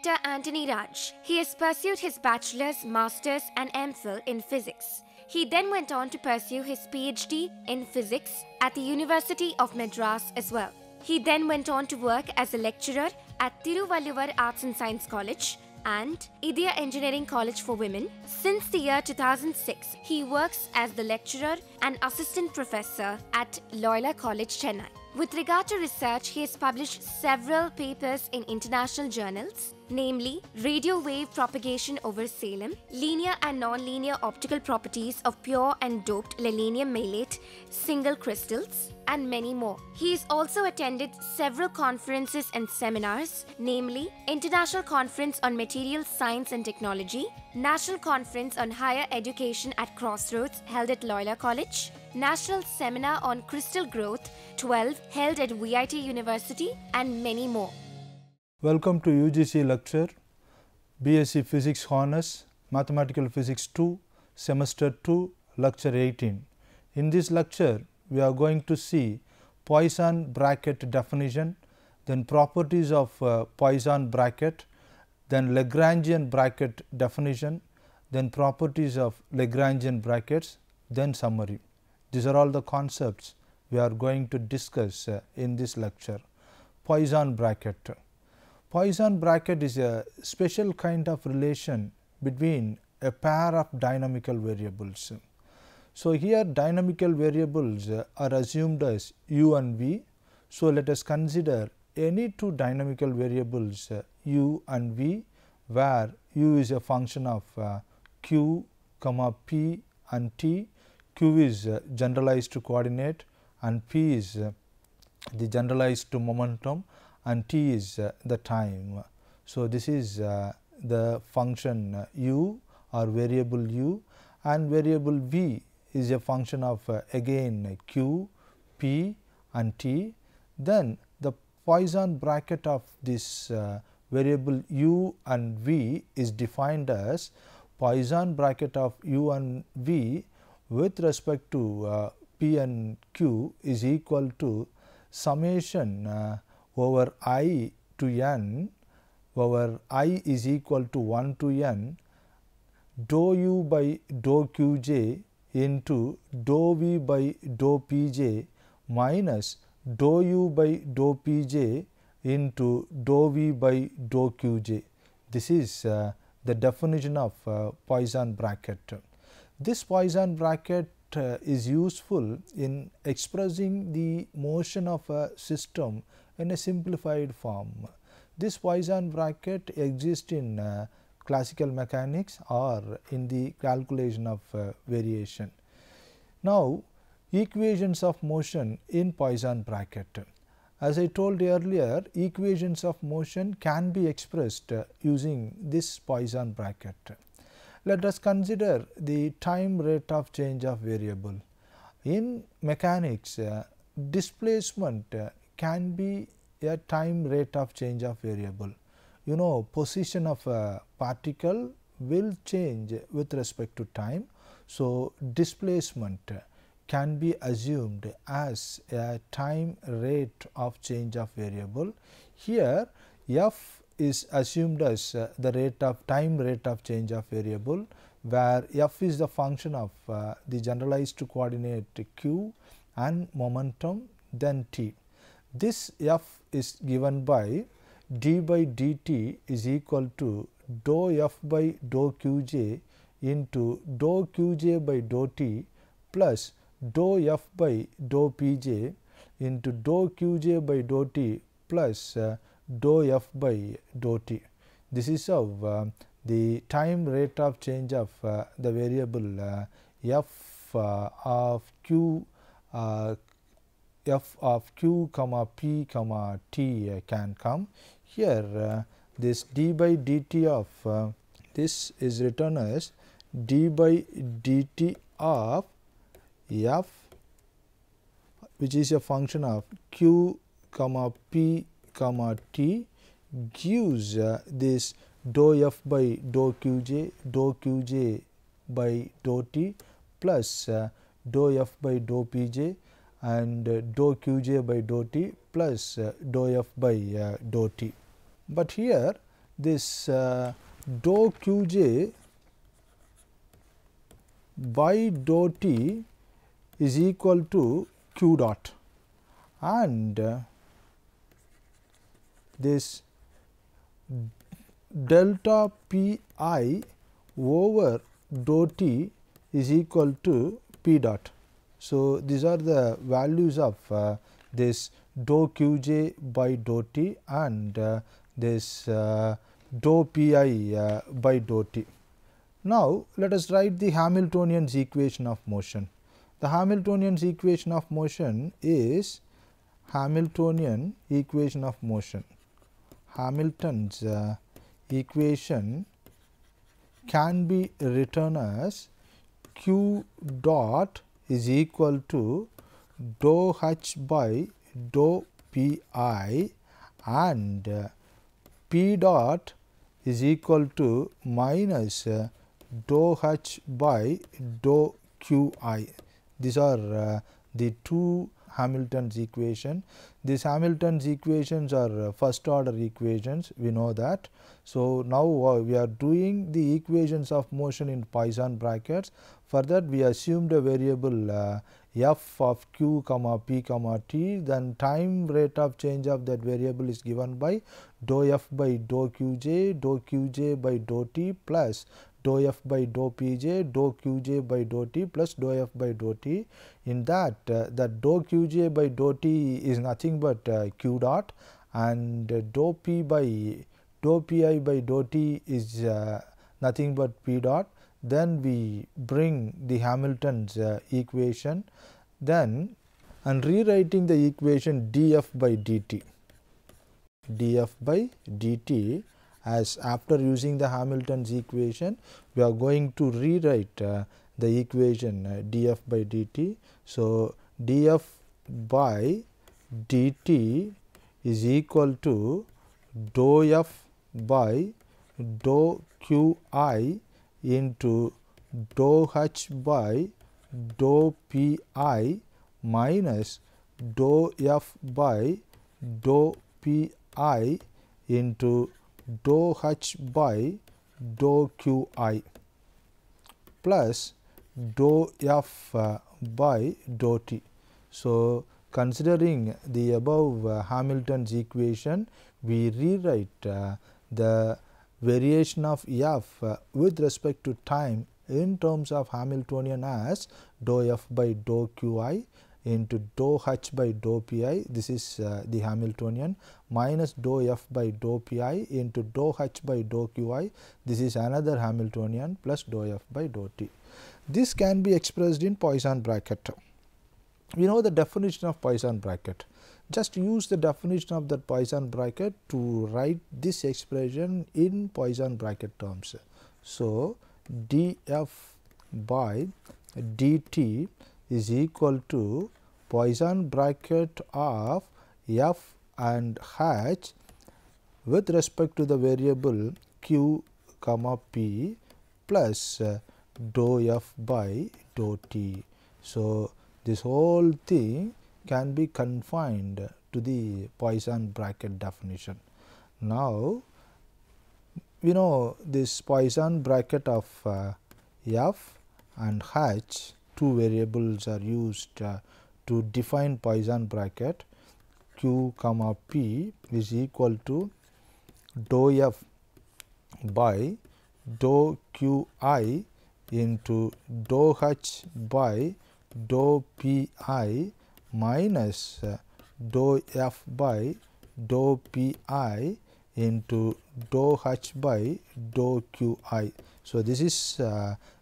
Dr. Anthony Raj. He has pursued his bachelor's, master's, and MPhil in physics. He then went on to pursue his PhD in physics at the University of Madras as well. He then went on to work as a lecturer at Thiruvalluvar Arts and Science College and Idya Engineering College for Women. Since the year 2006, he works as the lecturer and assistant professor at Loyola College, Chennai. With regard to research, he has published several papers in international journals, namely Radio Wave Propagation over Salem, Linear and Non-Linear Optical Properties of Pure and Doped Selenium Malate Single Crystals, and many more. He has also attended several conferences and seminars, namely International Conference on Materials Science and Technology, National Conference on Higher Education at Crossroads held at Loyola College, National Seminar on Crystal Growth 12 held at VIT University, and many more. Welcome to UGC lecture, BSc Physics Honors, Mathematical Physics 2, Semester 2, Lecture 18. In this lecture, we are going to see Poisson bracket definition, then properties of Poisson bracket, then Lagrangian bracket definition, then properties of Lagrangian brackets, then summary. These are all the concepts we are going to discuss in this lecture. Poisson bracket. Poisson bracket is a special kind of relation between a pair of dynamical variables. So, here dynamical variables are assumed as u and v. So, let us consider any two dynamical variables u and v, where u is a function of q, p and t. Q is generalized coordinate and p is the generalized momentum and t is the time. So, this is the function u or variable u, and variable v is a function of again q, p and t. Then the Poisson bracket of this variable u and v is defined as Poisson bracket of u and v with respect to p and q is equal to summation over I to n, over I is equal to 1 to n dou u by dou qj into dou v by dou pj minus dou u by dou pj into dou v by dou qj. This is the definition of Poisson bracket. This Poisson bracket is useful in expressing the motion of a system in a simplified form. This Poisson bracket exists in classical mechanics or in the calculation of variation. Now, equations of motion in Poisson bracket. As I told earlier, equations of motion can be expressed using this Poisson bracket. Let us consider the time rate of change of variable. In mechanics, displacement can be a time rate of change of variable. You know, position of a particle will change with respect to time. So, displacement can be assumed as a time rate of change of variable. Here, f is assumed as the rate of time rate of change of variable, where f is the function of the generalized coordinate q and momentum, then t. This f is given by d by dt is equal to dou f by dou qj into dou qj by dou t plus dou f by dou pj into dou qj by dou t plus dou f by dou t. This is how the time rate of change of the variable f of q comma p comma t can come. Here this d by dt of this is written as d by dt of f, which is a function of q comma p comma t, gives this dou f by dou qj by dou t plus dou f by dou pj and dou qj by dou t plus dou f by dou t. But here this dou qj by dou t is equal to q dot, and this delta p I over dou t is equal to p dot. So, these are the values of this dou qj by dou t and this dou pi by dou t. Now, let us write the Hamiltonian's equation of motion. The Hamiltonian's equation of motion is Hamiltonian equation of motion. Hamilton's equation can be written as q dot is equal to dou h by dou pi and p dot is equal to minus dou h by dou qi. These are the two Hamilton's equation. These Hamilton's equations are first order equations, we know that. So, now we are doing the equations of motion in Poisson brackets. For that we assumed a variable f of q comma p comma t, then time rate of change of that variable is given by dou f by dou qj by dou t plus dou f by dou pj, dou qj by dou t plus dou f by dou t. In that that dou qj by dou t is nothing but q dot, and dou p by dou pi by dou t is nothing but p dot. Then we bring the Hamilton's equation, then and rewriting the equation df by dt. df by dt, as after using the Hamilton's equation we are going to rewrite the equation df by dt. So, df by dt is equal to dou f by dou qi into dou h by dou pi minus dou f by dou pi into dou h by dou qi plus dou f by dou t. So, considering the above Hamilton's equation, we rewrite the variation of f with respect to time in terms of Hamiltonian as dou f by dou qi into dou h by dou pi, this is the Hamiltonian, minus dou f by dou pi into dou h by dou qi, this is another Hamiltonian, plus dou f by dou t. This can be expressed in Poisson bracket. We know the definition of Poisson bracket. Just use the definition of that Poisson bracket to write this expression in Poisson bracket terms. So, df by dt is equal to Poisson bracket of f and h with respect to the variable q comma p plus dou f by dou t. So, this whole thing can be confined to the Poisson bracket definition. Now, we know this Poisson bracket of f and h, two variables are used to define Poisson bracket. Q comma p is equal to dou f by dou qi into dou h by dou pi minus dou f by dou pi into dou h by dou qi. So, this is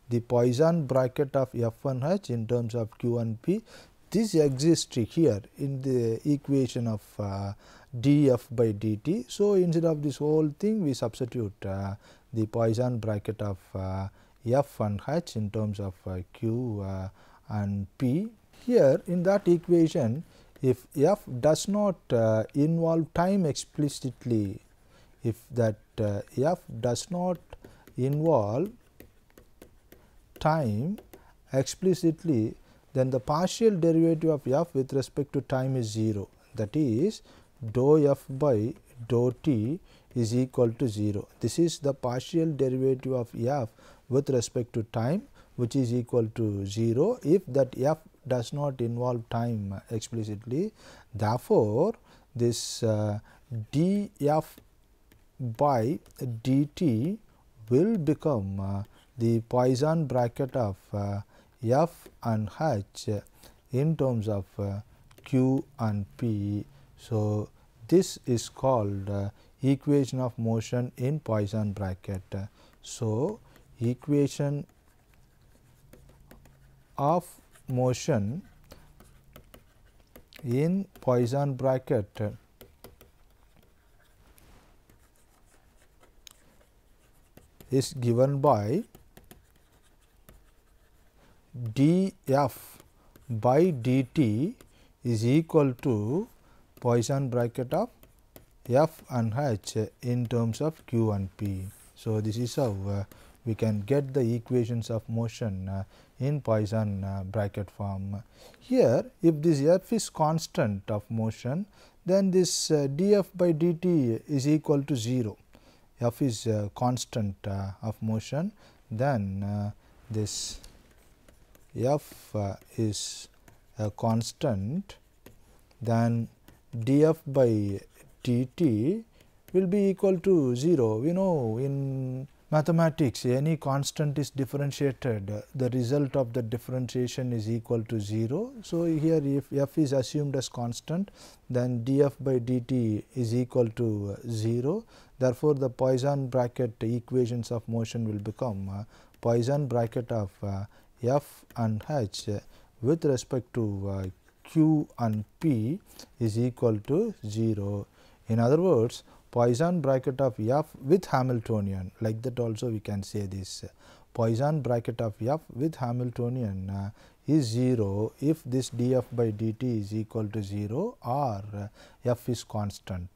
the Poisson bracket of f and h in terms of q and p. This exists here in the equation of df by dt. So, instead of this whole thing we substitute the Poisson bracket of f and h in terms of q and p. Here in that equation, if f does not involve time explicitly, if that f does not involve time explicitly, then the partial derivative of f with respect to time is 0. That is, dou f by dou t is equal to 0. This is the partial derivative of f with respect to time, which is equal to 0 if that f does not involve time explicitly. Therefore, this df by dt will become the Poisson bracket of f and h in terms of q and p. So, this is called equation of motion in Poisson bracket. So, equation of motion in Poisson bracket is given by df by dt is equal to Poisson bracket of f and h in terms of q and p. So, this is how we can get the equations of motion in Poisson bracket form. Here, if this f is constant of motion, then this df by dt is equal to 0. F is constant of motion, then this f is a constant, then df by dt will be equal to 0. We know in mathematics any constant is differentiated, the result of the differentiation is equal to 0. So, here if f is assumed as constant, then df by dt is equal to 0. Therefore, the Poisson bracket equations of motion will become Poisson bracket of f and h with respect to q and p is equal to 0. In other words, Poisson bracket of f with Hamiltonian, like that also we can say this. Poisson bracket of f with Hamiltonian is 0 if this df by dt is equal to 0 or f is constant.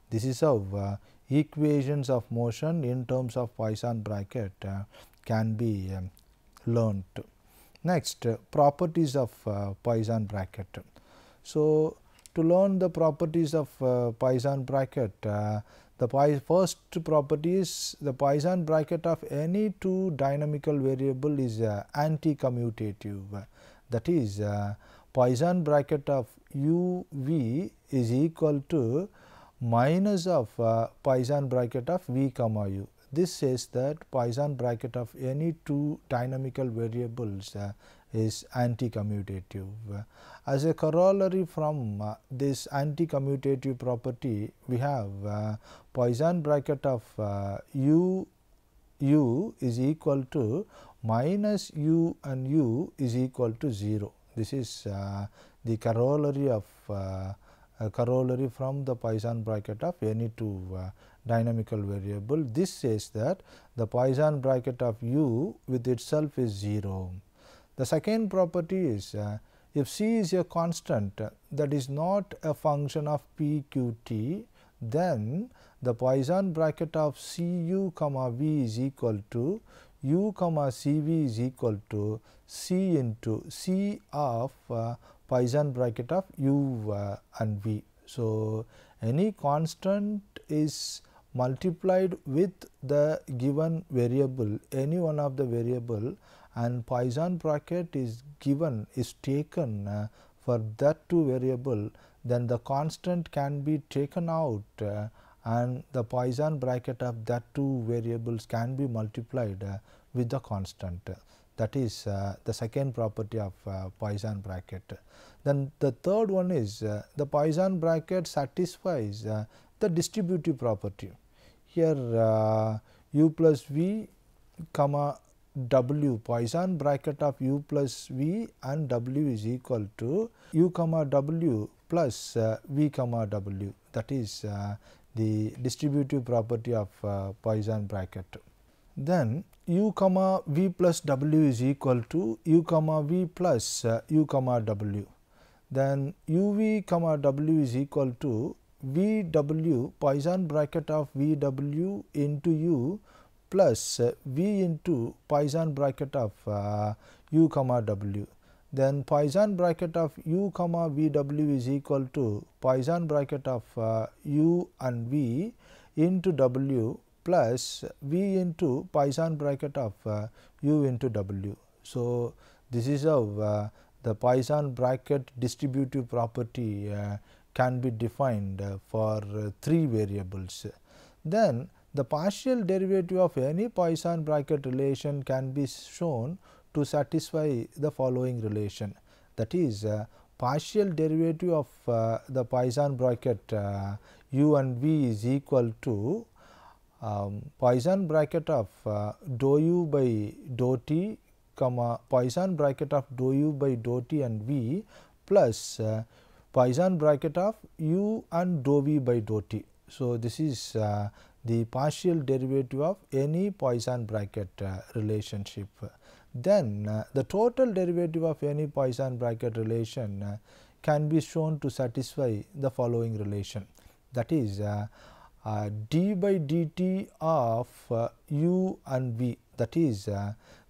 This is how equations of motion in terms of Poisson bracket can be learnt. Next, properties of Poisson bracket. So, to learn the properties of Poisson bracket, the first property is the Poisson bracket of any two dynamical variable is anti-commutative. That is, Poisson bracket of u v is equal to minus of Poisson bracket of v comma u. This says that Poisson bracket of any two dynamical variables is anti-commutative. As a corollary from this anti-commutative property, we have Poisson bracket of u is equal to minus u and u is equal to 0. This is the corollary of corollary from the Poisson bracket of any two dynamical variable. This says that the Poisson bracket of u with itself is 0. The second property is if c is a constant that is not a function of p q t, then the Poisson bracket of c u comma v is equal to u comma c v is equal to c into c of Poisson bracket of u and v. So, any constant is multiplied with the given variable, any one of the variable, and Poisson bracket is given, is taken for that two variable, then the constant can be taken out and the Poisson bracket of that two variables can be multiplied with the constant. That is the second property of Poisson bracket. Then the third one is the Poisson bracket satisfies the distributive property. Here u plus v comma w, Poisson bracket of u plus v and w is equal to u comma w plus v comma w. That is the distributive property of Poisson bracket. Then u comma v plus w is equal to u comma v plus u comma w. Then u v comma w is equal to v w, Poisson bracket of v w into u plus v into Poisson bracket of u comma w. Then Poisson bracket of u comma v w is equal to Poisson bracket of u and v into W plus V into Poisson bracket of U into W. So, this is how the Poisson bracket distributive property can be defined for 3 variables. Then the partial derivative of any Poisson bracket relation can be shown to satisfy the following relation, that is partial derivative of the Poisson bracket U and V is equal to Poisson bracket of dou U by dou T comma Poisson bracket of dou U by dou T and V plus Poisson bracket of U and dou V by dou T. So, this is the partial derivative of any Poisson bracket relationship. Then the total derivative of any Poisson bracket relation can be shown to satisfy the following relation, that is d by dt of u and v, that is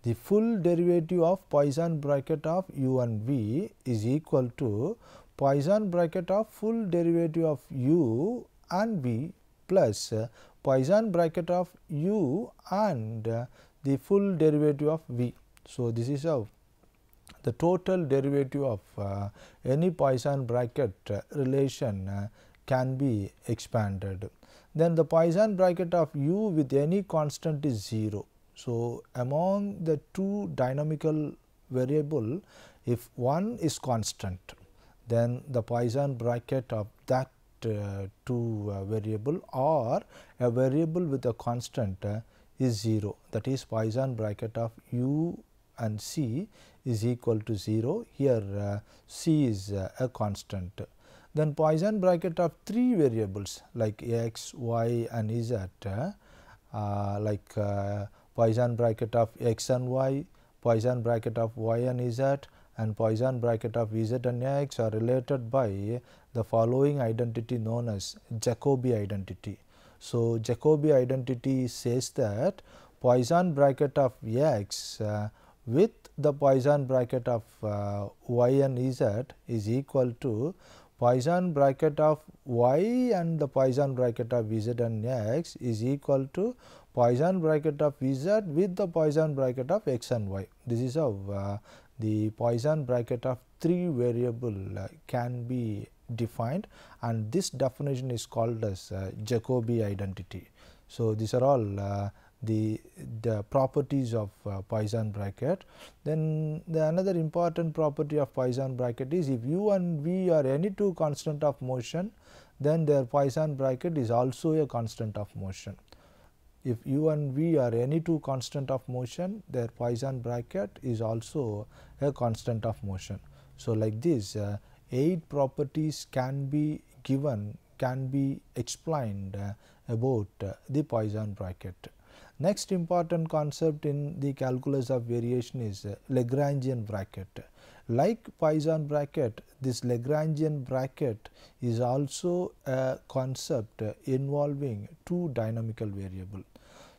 the full derivative of Poisson bracket of u and v is equal to Poisson bracket of full derivative of u and v plus Poisson bracket of u and the full derivative of v. So, this is how the total derivative of any Poisson bracket relation can be expanded. Then the Poisson bracket of u with any constant is 0. So, among the two dynamical variable, if one is constant, then the Poisson bracket of that two variable or a variable with a constant is 0, that is Poisson bracket of u and c is equal to 0. Here c is a constant. Then Poisson bracket of 3 variables like x, y and z, like Poisson bracket of x and y, Poisson bracket of y and z and Poisson bracket of z and x are related by the following identity known as Jacobi identity. So, Jacobi identity says that Poisson bracket of x with the Poisson bracket of y and z is equal to Poisson bracket of y and the Poisson bracket of z and x is equal to Poisson bracket of z with the Poisson bracket of x and y. This is how the Poisson bracket of 3 variable can be defined, and this definition is called as Jacobi identity. So, these are all the properties of Poisson bracket. Then the another important property of Poisson bracket is if u and v are any two constant of motion, then their Poisson bracket is also a constant of motion. If u and v are any two constant of motion, their Poisson bracket is also a constant of motion. So, like this 8 properties can be given, can be explained about the Poisson bracket. Next important concept in the calculus of variation is Lagrangian bracket. Like Poisson bracket, this Lagrangian bracket is also a concept involving two dynamical variables.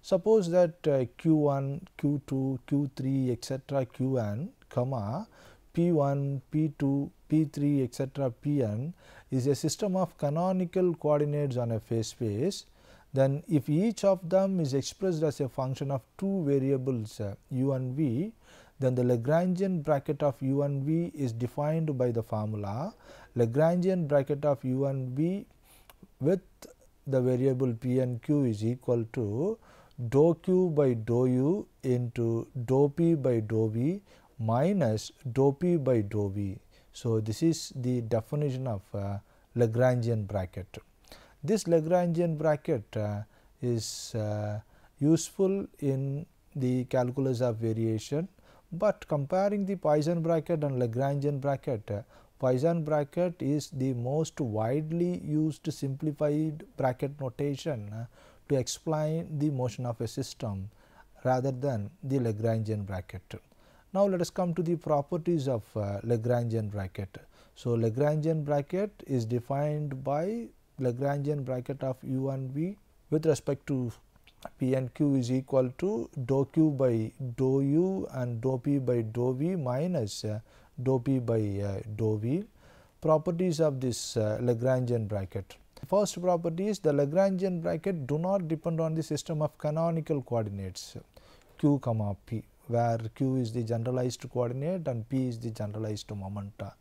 Suppose that q1, q2, q3 etc. qn, comma p1, p2, p3 etc. pn is a system of canonical coordinates on a phase space. Then if each of them is expressed as a function of two variables u and v, then the Lagrangian bracket of u and v is defined by the formula Lagrangian bracket of u and v with the variable p and q is equal to dou q by dou u into dou p by dou v minus dou p by dou v. So, this is the definition of Lagrangian bracket. This Lagrangian bracket is useful in the calculus of variation, but comparing the Poisson bracket and Lagrangian bracket, Poisson bracket is the most widely used simplified bracket notation to explain the motion of a system rather than the Lagrangian bracket. Now, let us come to the properties of Lagrangian bracket. So, Lagrangian bracket is defined by Lagrangian bracket of u and v with respect to p and q is equal to dou q by dou u and dou p by dou v minus dou p by dou v. Properties of this Lagrangian bracket. first property is the Lagrangian bracket do not depend on the system of canonical coordinates q comma p, where q is the generalized coordinate and p is the generalized momenta.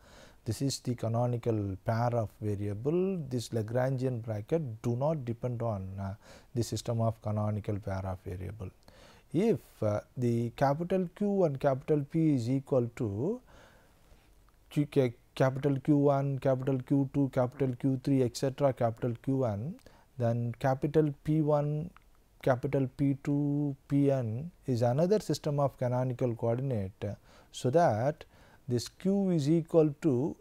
This is the canonical pair of variable. This Lagrangian bracket do not depend on the system of canonical pair of variable. If the capital Q and capital P is equal to capital Q1, capital Q2, capital Q3, etc., capital Qn, then capital P1, capital P2, Pn is another system of canonical coordinate, so that this Q is equal to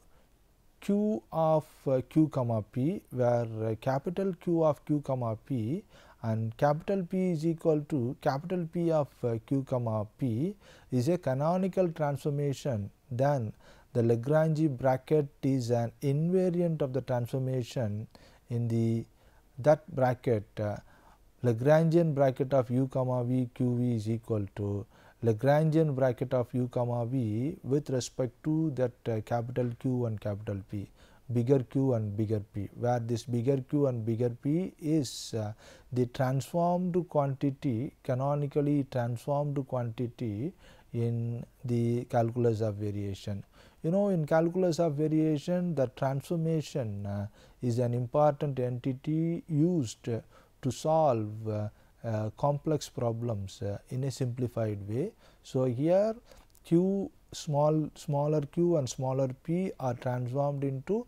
Q of Q comma P, where capital Q of Q comma P and capital P is equal to capital P of Q comma P is a canonical transformation, then the Lagrange bracket is an invariant of the transformation in that bracket. Lagrangian bracket of u comma v q v is equal to Lagrangian bracket of u comma v with respect to that capital Q and capital P, bigger Q and bigger P, where this bigger Q and bigger P is the transformed quantity, canonically transformed quantity in the calculus of variation. You know, in calculus of variation, the transformation is an important entity used to solve complex problems in a simplified way. So, here q smaller q and smaller p are transformed into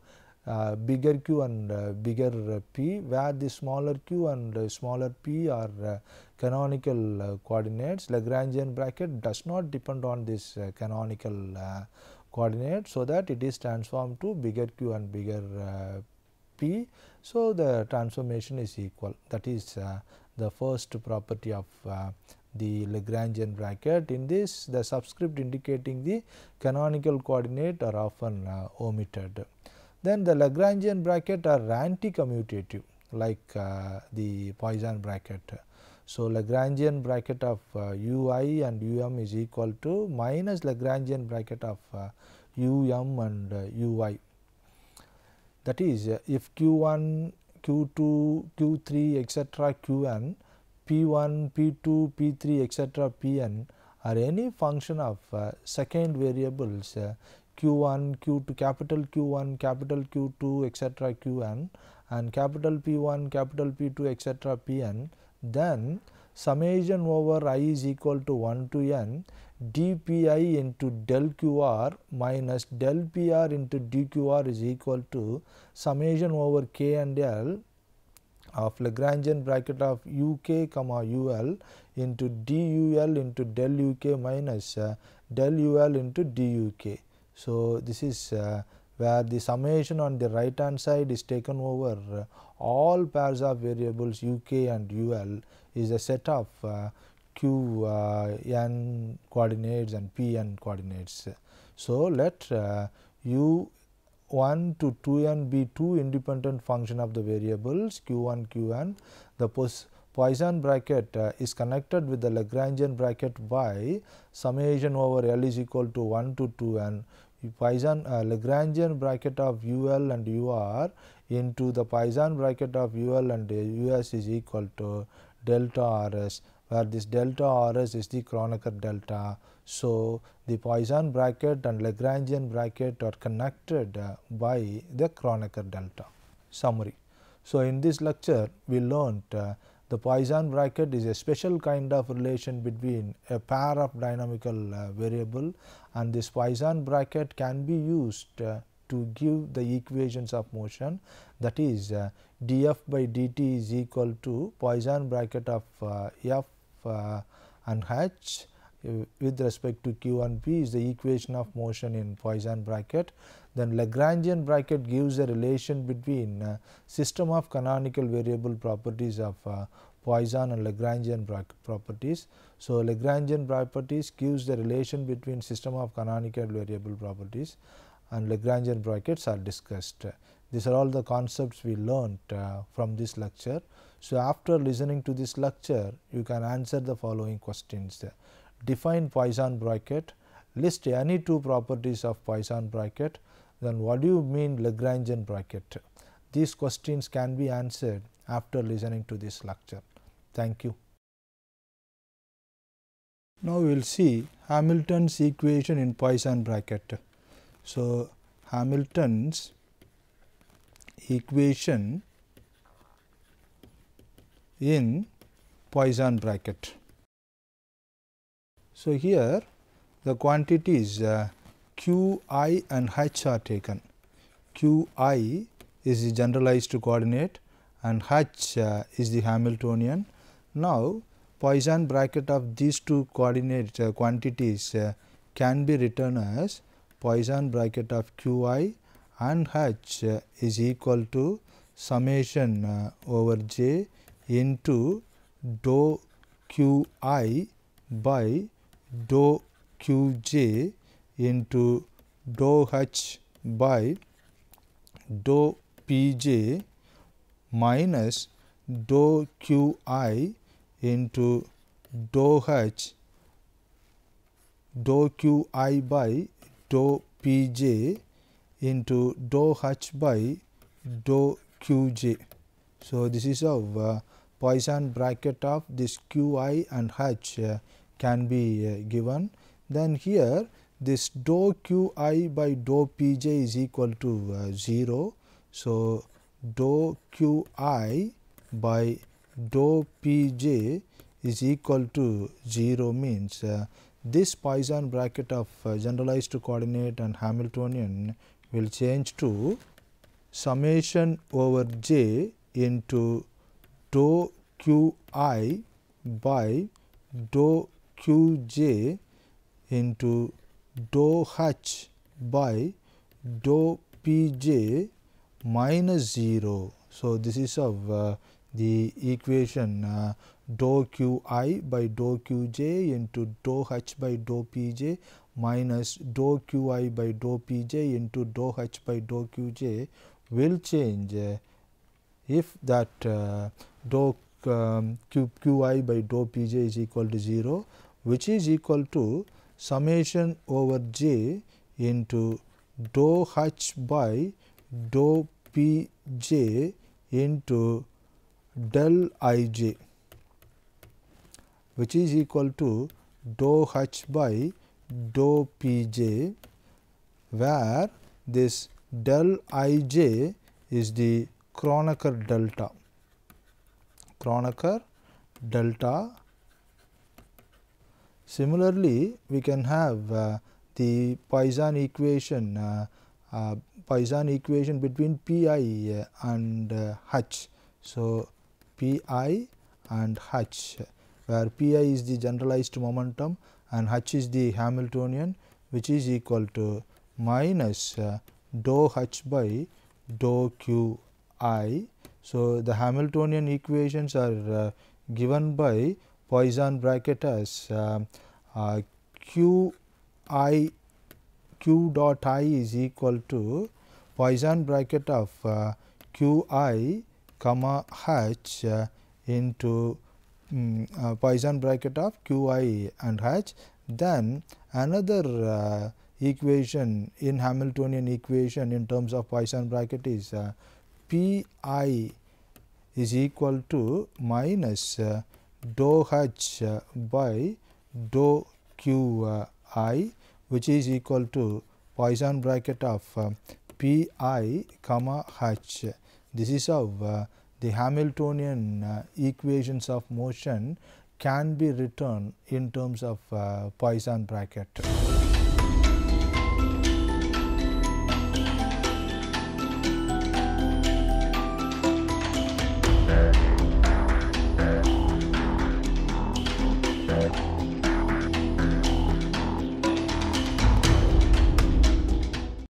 bigger q and bigger p, where the smaller q and smaller p are canonical coordinates. Lagrangian bracket does not depend on this canonical coordinate, so that it is transformed to bigger q and bigger p. So, the transformation is equal. That is the first property of the Lagrangian bracket. In this, the subscript indicating the canonical coordinate are often omitted. Then the Lagrangian bracket are anti-commutative, like the Poisson bracket. So, Lagrangian bracket of ui and um is equal to minus Lagrangian bracket of um and ui. That is, if q1, q2, q3, etc., qn, p1, p2, p3, etc., pn are any function of second variables q1, q2, capital Q1, capital Q2, etc., qn, and capital P1, capital P2, etc., pn, then summation over I is equal to 1 to n dpi into del qr minus del pr into dqr is equal to summation over k and l of Lagrangian bracket of uk comma ul into dul into del uk minus del ul into duk. So, this is where the summation on the right hand side is taken over all pairs of variables uk and ul is a set of q n coordinates and p n coordinates. So, let u1 to 2n be two independent function of the variables q1, qn. The Poisson bracket is connected with the Lagrangian bracket by summation over L is equal to 1 to 2n Poisson Lagrangian bracket of ul and ur into the Poisson bracket of ul and us is equal to delta rs, where this delta rs is the Kronecker delta. So, the Poisson bracket and Lagrangian bracket are connected by the Kronecker delta. Summary. So, in this lecture we learnt the Poisson bracket is a special kind of relation between a pair of dynamical variable, and this Poisson bracket can be used to give the equations of motion, that is df by dt is equal to Poisson bracket of f and h with respect to q and p is the equation of motion in Poisson bracket. Then Lagrangian bracket gives a relation between system of canonical variable properties of Poisson and Lagrangian properties. So, Lagrangian properties gives the relation between system of canonical variable properties and Lagrangian brackets are discussed. These are all the concepts we learnt from this lecture. So, after listening to this lecture, you can answer the following questions. Define Poisson bracket, list any two properties of Poisson bracket, then what do you mean Lagrangian bracket? these questions can be answered after listening to this lecture. Thank you. Now, we will see Hamilton's equation in Poisson bracket. So, Hamilton's equation in Poisson bracket. So, here the quantities q, I and h are taken. Q, I is the generalized coordinate and h is the Hamiltonian. Now, Poisson bracket of these two coordinate quantities can be written as Poisson bracket of q I and h is equal to summation over j into dou q I by dou q j into dou h by dou p j minus dou q I into dou h dou q I by dou p j into dou h by dou q j. So, this is how Poisson bracket of this q I and h can be given. Then here this dou q I by dou p j is equal to 0. So, dou q I by dou p j is equal to 0 means this Poisson bracket of generalized coordinate and Hamiltonian will change to summation over j into dou q I by dou q j into dou h by dou p j minus 0. So, this is how the equation dou q I by dou q j into dou h by dou p j minus dou q I by dou p j into dou h by dou q j will change if that dou q I by dou p j is equal to 0, which is equal to summation over j into dou h by dou p j into del I j, which is equal to dou h by dou p j, where this del I j is the Kronecker delta. Kronecker delta. Similarly, we can have the Poisson equation between p I and h. So, p I and h, where p I is the generalized momentum and h is the Hamiltonian, which is equal to minus dou h by dou q I. So, the Hamiltonian equations are given by Poisson bracket as q dot I is equal to Poisson bracket of q I comma h into Poisson bracket of q I and h. Then another equation in Hamiltonian equation in terms of Poisson bracket is p I is equal to minus dou h by dou q I, which is equal to Poisson bracket of p I comma h. This is how the Hamiltonian equations of motion can be written in terms of Poisson bracket.